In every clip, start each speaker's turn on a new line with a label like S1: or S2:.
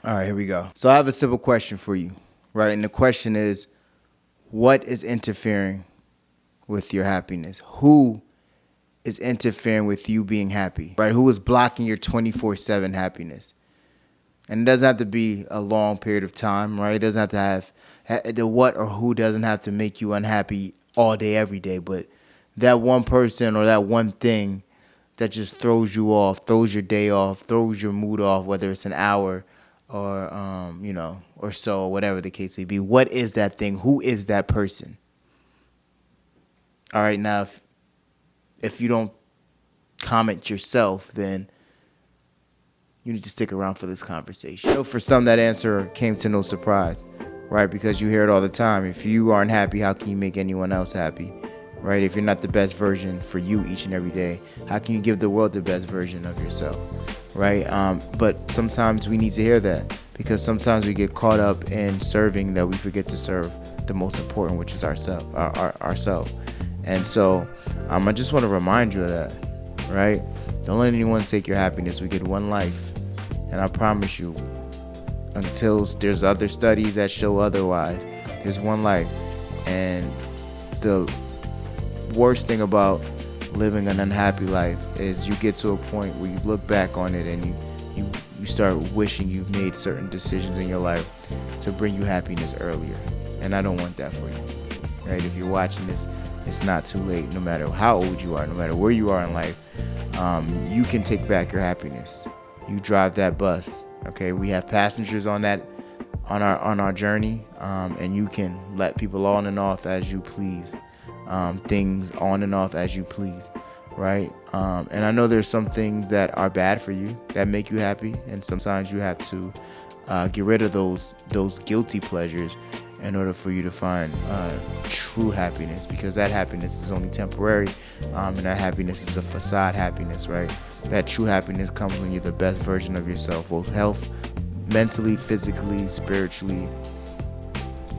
S1: All right, here we go. So I have a simple question for you, right? And the question is, what is interfering with your happiness? Who is interfering with you being happy, right? Who is blocking your 24/7 happiness? And it doesn't have to be a long period of time, right? It doesn't have to have the what or who doesn't have to make you unhappy all day, every day. But that one person or that one thing that just throws you off, throws your day off, throws your mood off, whether it's an hour or, or so, or whatever the case may be. What is that thing? Who is that person? All right, now, if you don't comment yourself, then you need to stick around for this conversation. So for some, that answer came to no surprise, right? Because you hear it all the time. If you aren't happy, how can you make anyone else happy, right? If you're not the best version for you each and every day, how can you give the world the best version of yourself, right? But sometimes we need to hear that, because sometimes we get caught up in serving that we forget to serve the most important, which is ourselves. And so I just want to remind you of that, right? Don't let anyone take your happiness. We get one life. And I promise you, until there's other studies that show otherwise, there's one life. And the worst thing about living an unhappy life is you get to a point where you look back on it and you start wishing you've made certain decisions in your life to bring you happiness earlier. And I don't want that for you, right? If you're watching this, it's not too late. No matter how old you are, no matter where you are in life, you can take back your happiness. You drive that bus, okay? We have passengers on our journey, and you can let people on and off as you please, things on and off as you please, right? And I know there's some things that are bad for you that make you happy, and sometimes you have to get rid of those guilty pleasures in order for you to find true happiness, because that happiness is only temporary, and that happiness is a facade happiness, right? That true happiness comes when you're the best version of yourself, both health, mentally, physically, spiritually.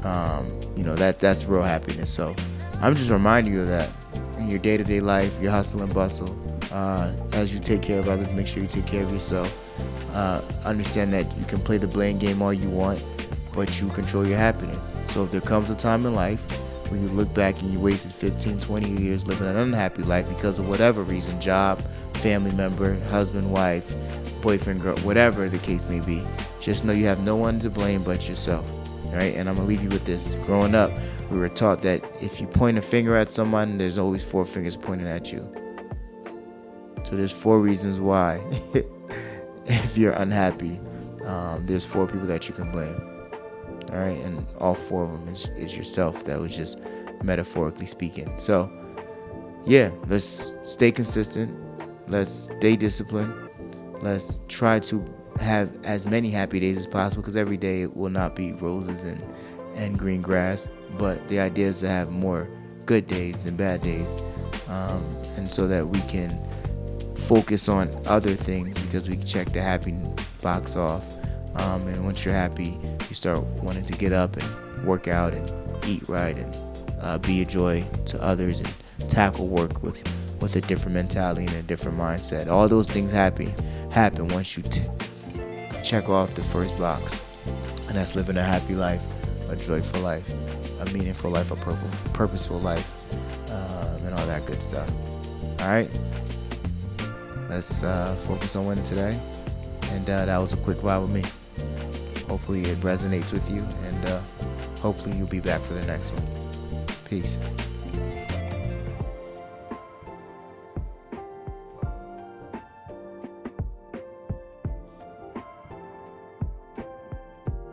S1: That's real happiness. So I'm just reminding you of that in your day-to-day life, your hustle and bustle. As you take care of others, make sure you take care of yourself. Understand that you can play the blame game all you want, but you control your happiness. So if there comes a time in life where you look back and you wasted 15, 20 years living an unhappy life because of whatever reason, job, family member, husband, wife, boyfriend, girl, whatever the case may be, just know you have no one to blame but yourself, right? And I'm going to leave you with this. Growing up, we were taught that if you point a finger at someone, there's always 4 fingers pointing at you. So there's 4 reasons why, if you're unhappy, there's 4 people that you can blame. All right, and all 4 of them is yourself. That was just metaphorically speaking. So, yeah, let's stay consistent. Let's stay disciplined. Let's try to have as many happy days as possible, because every day will not be roses and green grass. But the idea is to have more good days than bad days, and so that we can focus on other things, because we can check the happy box off. And once you're happy, you start wanting to get up and work out and eat right and be a joy to others and tackle work with a different mentality and a different mindset. All those things happen once you check off the first box, and that's living a happy life, a joyful life, a meaningful life, a purposeful life, and all that good stuff. All right, let's focus on winning today. And that was a quick vibe with me. Hopefully it resonates with you, and hopefully you'll be back for the next one. Peace.